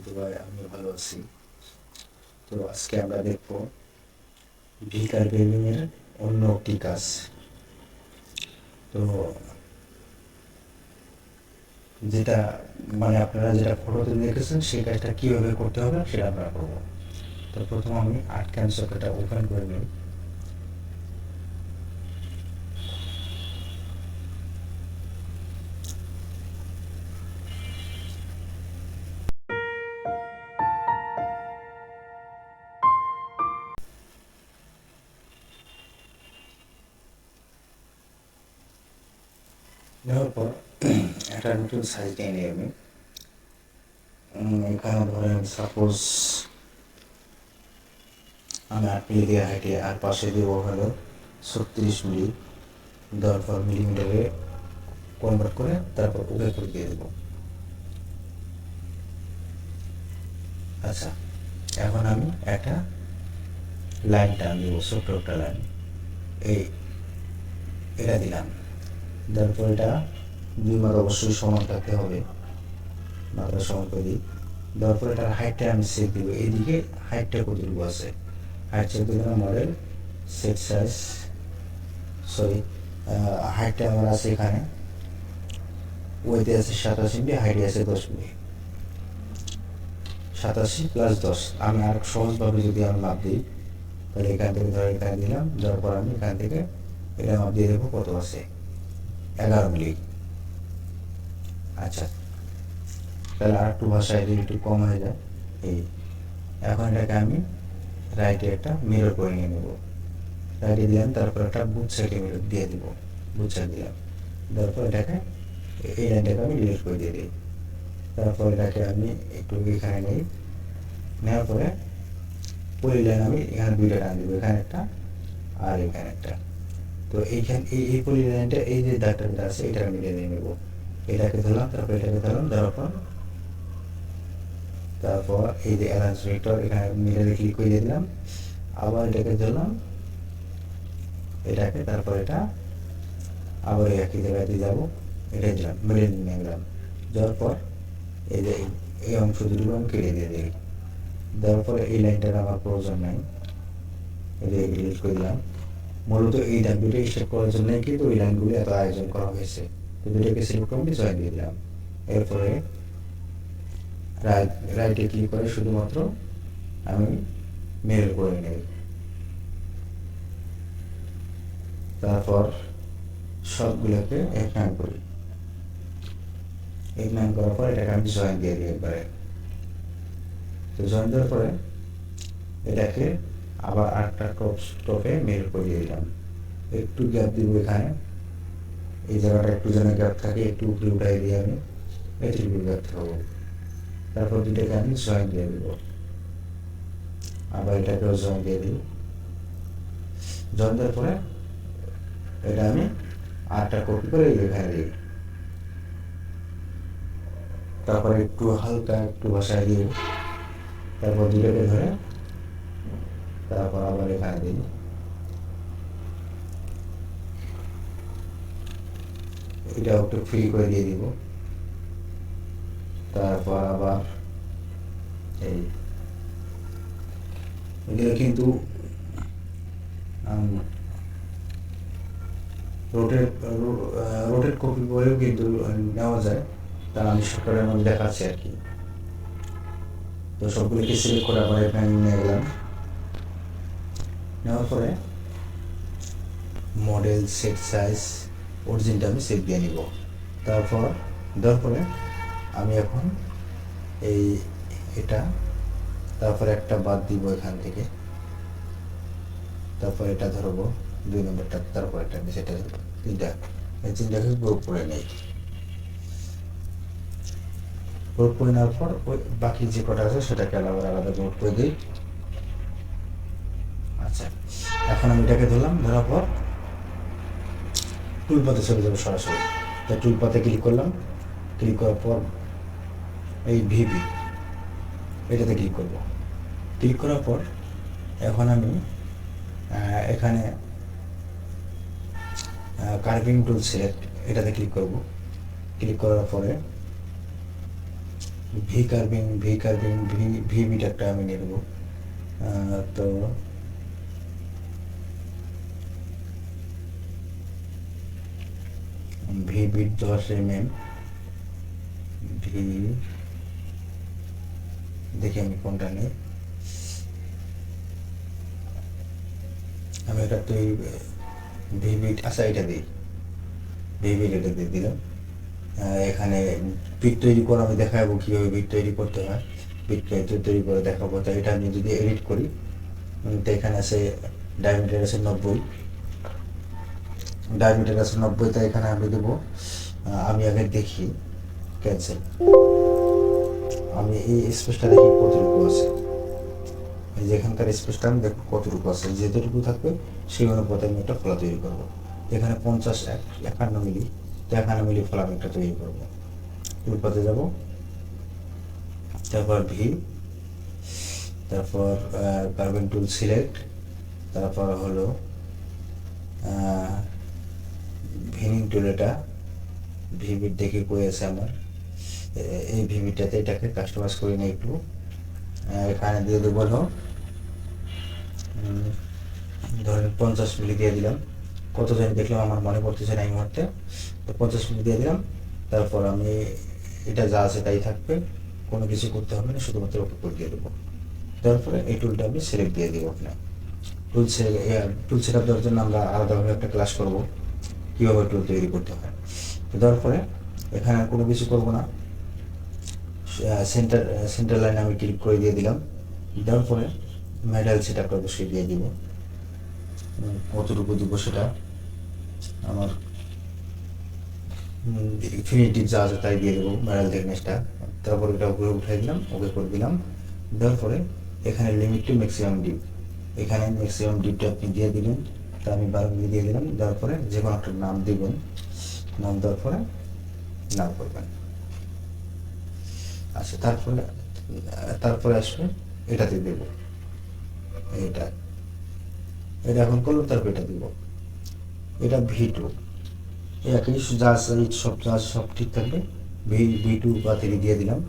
Dubai আমি ভালো আছি। তো আজকে আমরা দেখব ভি কার্ভিং এর অন্য একটি কাজ। তো যেটা আপনারা যেটা ফটোতে দেখেছেন সেই কাজটা কীভাবে করতে হবে সেটা আমরা করবো। তো প্রথম আমি আর্ট ক্যানসলটা ওপেন করে নিই। নেওয়ার পর একটা নতুন সাইজ নিয়ে নিই আমি। এখানে ধরেন সাপোজ আমি 8 মিলি দিয়ে হাইটে আর পাশে দেবো হলো 36 মিলি, দেওয়ার পর মিলিমিটারে কনভার্ট করে তারপর ওকে করে দিয়ে দেবো। আচ্ছা, এখন আমি একটা লাইন টান দেবো, ছোট্ট একটা লাইন, এটা দিলাম। দেওয়ার পর এটা দুই মাত্রা অবশ্যই সমান থাকতে হবে, মাত্রা সমান করে দিই। দেওয়ার পর এটার হাইটটা আমি সেট দিব। এইদিকে হাইটটা কতটুকু আছে, হাইট সেট করে দিলাম। মডেল সেট সাইজ, সরি হাইটটা আমার আছে এখানে, ওইতে আছে 87 মিলি, হাইটে আছে 10 মিলি, 87 প্লাস 10। আমি আর সহজভাবে যদি আমি মাপ দিই, তাহলে এখান থেকে ধরে এখানে দিলাম। দেওয়ার পর আমি এখান থেকে এটা মাপ দিয়ে দেবো কত আছে, 11 মিলি। আচ্ছা, তাহলে আর একটু ভাষায় যদি একটু কম হয়ে যায়। এখন এটাকে আমি রাইটে একটা মিরর করে নিয়ে নেবো। রাইটে দিলাম, তারপর একটা বুথ সাইডে মিরর দিয়ে দিব, বুথ সাইড দিলাম। দেওয়ার পর এটাকে এই লাইনটাকে আমি ডিলিট করে দিয়ে দিই। তারপর এটাকে আমি একটু এখানে নিই, নেওয়ার পরে পলি লাইন আমি এখানে দুইটা টান দেবো, এখানে একটা আর এখানে একটা। তো এইখানে এই পলি লাইনটা এই যে দাগটা আছে এটা আমি মিলিয়ে নেবো। এটাকে ধরলাম, তারপর এটাকে ধরলাম, দেওয়ার পর তারপর এই যে অ্যালাইন্স ভেক্টর এখানে মিররে ক্লিক করে দিলাম। আবার এটাকে ধরলাম, এটাকে, তারপর এটা আবার একই জায়গায় দিয়ে যাবো, এটাই দিলাম, মিলে নিয়ে গেলাম। যাওয়ার পর এই যে এই অংশ দুটো আমি কেটে দিয়ে দিই। দেওয়ার পরে এই লাইনটার আমার প্রয়োজন নাই, এটা ডিলিট করে দিলাম। মূলত এই দাগগুলো স্টেপ করার জন্যই কিন্তু ওই লাইনগুলো এত আয়োজন করা হয়েছে। তো দুটোকে সিলেক্ট করে জয়েন দিয়ে দিলাম। এরপরে রাইটে ক্লিক করে শুধুমাত্র আমি মেল করে নেই। তারপর সবগুলোকে এক নাম করি, এক নাম করার পর এটাকে আমি জয়েন দিয়ে দিই একবারে। তো জয়েন দেওয়ার পরে এটাকে আবার আরেকটা টপে মেল করে দিলাম। একটু গ্যাপ দিব এখানে, এই জায়গাটা একটু যেন গ্যাপ থাকে, একটু উপরে উঠাই দিয়ে আমি একটু গ্যাপ থাকবো। তারপর দুটাকে আমি জয়েন দিয়ে দেব, আবার এটাকেও জয়েন দিয়ে দিই। জয়েন দেওয়ার পরে এটা আমি আরেকটা কপি করে এখানে দিই। তারপরে একটু হালকা একটু বসায় দিই, তারপর দুটাকে ধরে তারপর আবার এখানে দিই। এটাও একটু ফ্রি করে দিয়ে দিব। তারপর আবার এগুলো কিন্তু রোটেট কপি করেও কিন্তু নেওয়া যায়, তা আমি সফটওয়্যারের মধ্যে দেখাচ্ছি আর কি। তো সবগুলোকে সিলেক্ট করে আবার এখানে নিয়ে গেলাম। নেওয়ার পরে মডেল সেট সাইজ অরিজিনটা আমি সেট দিয়ে নিব। তারপর দেওয়ার পরে আমি এখন এটা তারপরে একটা বাদ দিব এখান থেকে, তারপর এটা ধরবো 2 নম্বরটা, তারপর এটা সেটা তিনটা, এই তিনটাকে গ্রুপ করে নেই। গ্রুপ করে নেওয়ার পর ওই বাকি যে কটা আছে সেটাকে আলাদা আলাদা গ্রুপ করে দিই। আচ্ছা, এখন আমি এটাকে ধরলাম, ধরার পর টুলপাতে চলে যাবো সরাসরি। তাই টুলপাতে ক্লিক করলাম, ক্লিক করার পর এই ভিভি এটাতে ক্লিক করব। ক্লিক করার পর এখন আমি এখানে কার্ভিং টুল সিলেক্ট, এটাতে ক্লিক করব। ক্লিক করার পরে ভি কার্ভিং ভি বিট একটা আমি নিয়ে নেবো। তো ভি বিট 10 mm, ভি দেখি আমি কোনটা নিই। আমি এটা তুই ভি বিট, আচ্ছা এটা দিই, ভি বিট এটা দিয়ে দিলাম। এখানে বিট তৈরি করে আমি দেখাবো কীভাবে বিট তৈরি করতে হয়, বিট তৈরি করে দেখাবো। তো এটা আমি যদি এডিট করি, তো এখানে আছে ডায়ামিটার আছে 90, ডায়ামিটার আছে 90, তো এখানে আমি দেবো, আমি আগে দেখি ক্যান্সেল, আমি এই স্পেসটা দেখি কতটুকু আছে, এই যে এখানকার স্পেসটা আমি দেখো কতটুকু আছে, যেটুকু থাকবে সেই অনুপাতে আমি একটা ফলা তৈরি করবো। এখানে 51 মিলি, তো 51 মিলি ফলা আমি একটা তৈরি করবো। টুলপাতে যাব, তারপর ভি, তারপর কার্বন টুল সিলেক্ট, তারপর হলো ভিনিং টুল, এটা ভিবিট দেখে কই আছে আমার, এই ভিবিটাতে এটাকে কাস্টমাইজ করে নিই একটু। এখানে দিয়ে দেবো হলো ধরেন 50 মিলি দিয়ে দিলাম, কত জানি দেখলাম আমার মনে পড়তেছে না এই মুহূর্তে, তো 50 মিলি দিয়ে দিলাম। তারপর আমি এটা যা আছে তাই থাকবে, কোনো কিছু করতে হবে না, শুধুমাত্র ওকে করে দিয়ে দেবো। তারপরে এই টুলটা আমি সিলেক্ট দিয়ে দেবো। আপনার টুল সেট আপ দেওয়ার জন্য আমরা আলাদাভাবে একটা ক্লাস করব কীভাবে টুল তৈরি করতে হয়। তো দেওয়ার পরে এখানে আর কোনো কিছু করবো না, সেন্টার লাইনে আমি ক্লিক করে দিয়ে দিলাম। দেওয়ার পরে মেডাল সেট আপটা অবশ্যই দিয়ে দিব, কতটুকু দিব সেটা আমার ইনফিনিটিভ যা আছে তাই দিয়ে দেবো মেডাল থিকনেসটা। তারপর এটা উপরে উঠাই দিলাম, ওকে করে দিলাম। দেওয়ার পরে এখানে লিমিট টু ম্যাক্সিমাম ডিপ, এখানে ম্যাক্সিমাম ডিপটা আপনি দিয়ে দিবেন, তা আমি 12 মিলি দিয়ে দিলাম। দেওয়ার পরে যে কোনো একটা নাম দিবেন, নাম দেওয়ার পরে নাম করবেন। আচ্ছা, তারপরে আসবে এটাতে দেব, এটা এটা এখন করলাম, তারপর এটা দিব, এটা ভি2, একই যা আছে সব ঠিক থাকবে। ভি2 বা 3 দিয়ে দিলাম,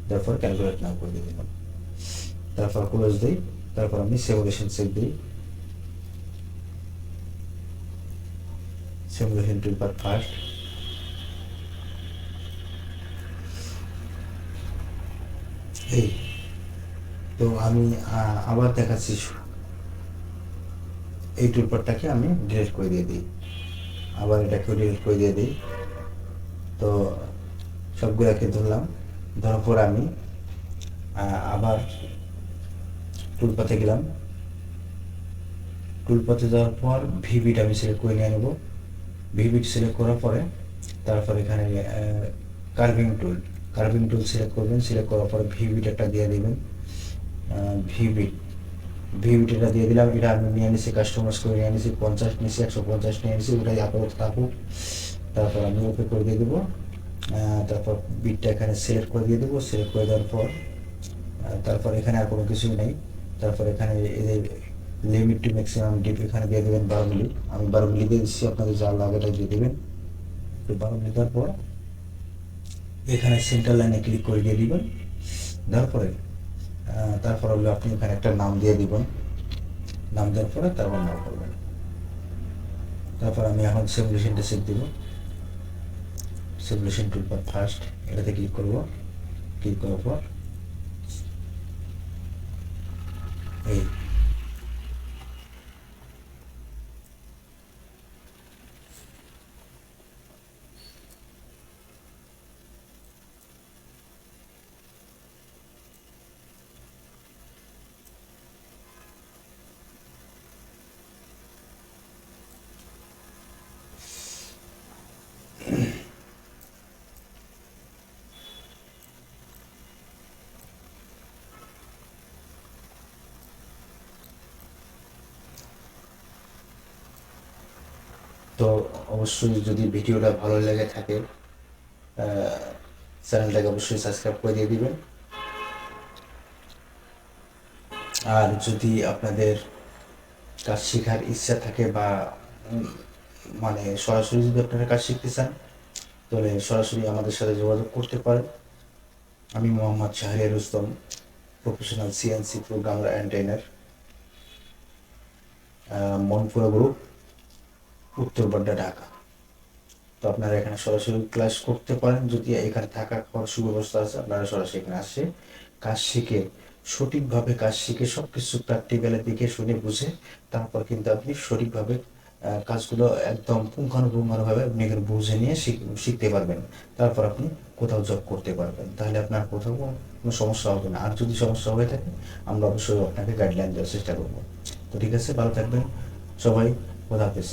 তারপর ক্যালকুলেট নাও করে দিয়ে দিলাম, তারপর ক্লোজ দিই। তারপর আমি সিমুলেশন সেভ দিই, সিমুলেশন টুলবার ফার্স্ট, এই তো আমি আবার দেখাচ্ছি, এই টুলবারটাকে আমি ডিলিট করে দিয়ে দিই, আবার এটাকেও ডিলিট করে দিয়ে দিই। তো সবগুলোকে ধরলাম, ধরার পর আমি আবার টুলপাতে গেলাম, টুলপাতে যাওয়ার পর ভিবিট আমি সিলেক্ট করে নিয়ে নেব। ভিবিট সিলেক্ট করার পরে তারপর এখানে কার্ভিং টুল সিলেক্ট করবেন, সিলেক্ট করার পরে ভিবিট একটা দিয়ে দেবেন, ভিবিট ভিবিট এটা দিয়ে দিলাম। এটা আমি নিয়ে নিছি, কাস্টমাইজ করে নিয়ে নিছি, 50 নিছি, 150 নিয়ে নিছি, ওটাই আপাতত থাকুক। তারপর আমি ওকে করে দিয়ে দেবো, তারপর বিটটা এখানে সিলেক্ট করে দিয়ে দেবো। সিলেক্ট করে দেওয়ার পর তারপর এখানে আর কোনো কিছুই নেই। তারপর এখানে এই যে লিমিট টু ম্যাক্সিমাম ডিপ এখানে দিয়ে দেবেন 12 মিলি, আমি 12 মিলি দিয়ে দিচ্ছি, আপনাদের যা লাগে তাই দিয়ে দেবেন। তো 12 মিলি দেওয়ার পর এখানে সেন্টার লাইনে ক্লিক করে দিয়ে দিবেন। দেওয়ার পরে তারপর হলো আপনি এখানে একটা নাম দিয়ে দিবেন, নাম দেওয়ার পরে তারপর নাম করবেন। তারপর আমি এখন সিমুলেশনটা সেভ দিব, সিমুলেশন টুলবার ফার্স্ট, এটাতে ক্লিক করব। ক্লিক করার পর এই তো অবশ্যই যদি ভিডিওটা ভালো লেগে থাকে চ্যানেলটাকে অবশ্যই সাবস্ক্রাইব করে দিয়ে দিবেন। আর যদি আপনাদের কাজ শেখার ইচ্ছা থাকে বা মানে সরাসরি যদি আপনারা কাজ শিখতে চান, তাহলে সরাসরি আমাদের সাথে যোগাযোগ করতে পারেন। আমি Mohammad Shahriar Rustam, professional CNC programmer and trainer, Monpura group, Uttar Badda, Dhaka. তো আপনারা এখানে সরাসরি ক্লাস করতে পারেন, যদি এখানে থাকা খাওয়ার সুব্যবস্থা আছে, আপনারা সরাসরি এখানে আসে কাজ শিখে, সঠিকভাবে কাজ শিখে সব কিছু প্র্যাকটিক্যালে দেখে শুনে বুঝে তারপর কিন্তু আপনি সঠিকভাবে কাজগুলো একদম পুঙ্খানুপুঙ্খানুভাবে আপনি এখানে বুঝে নিয়ে শিখতে পারবেন। তারপর আপনি কোথাও জব করতে পারবেন, তাহলে আপনার কোথাও কোনো সমস্যা হবে না। আর যদি সমস্যা হয়ে থাকে আমরা অবশ্যই আপনাকে গাইডলাইন দেওয়ার চেষ্টা করবো। তো ঠিক আছে, ভালো থাকবেন সবাই, খোদা হাফেজ।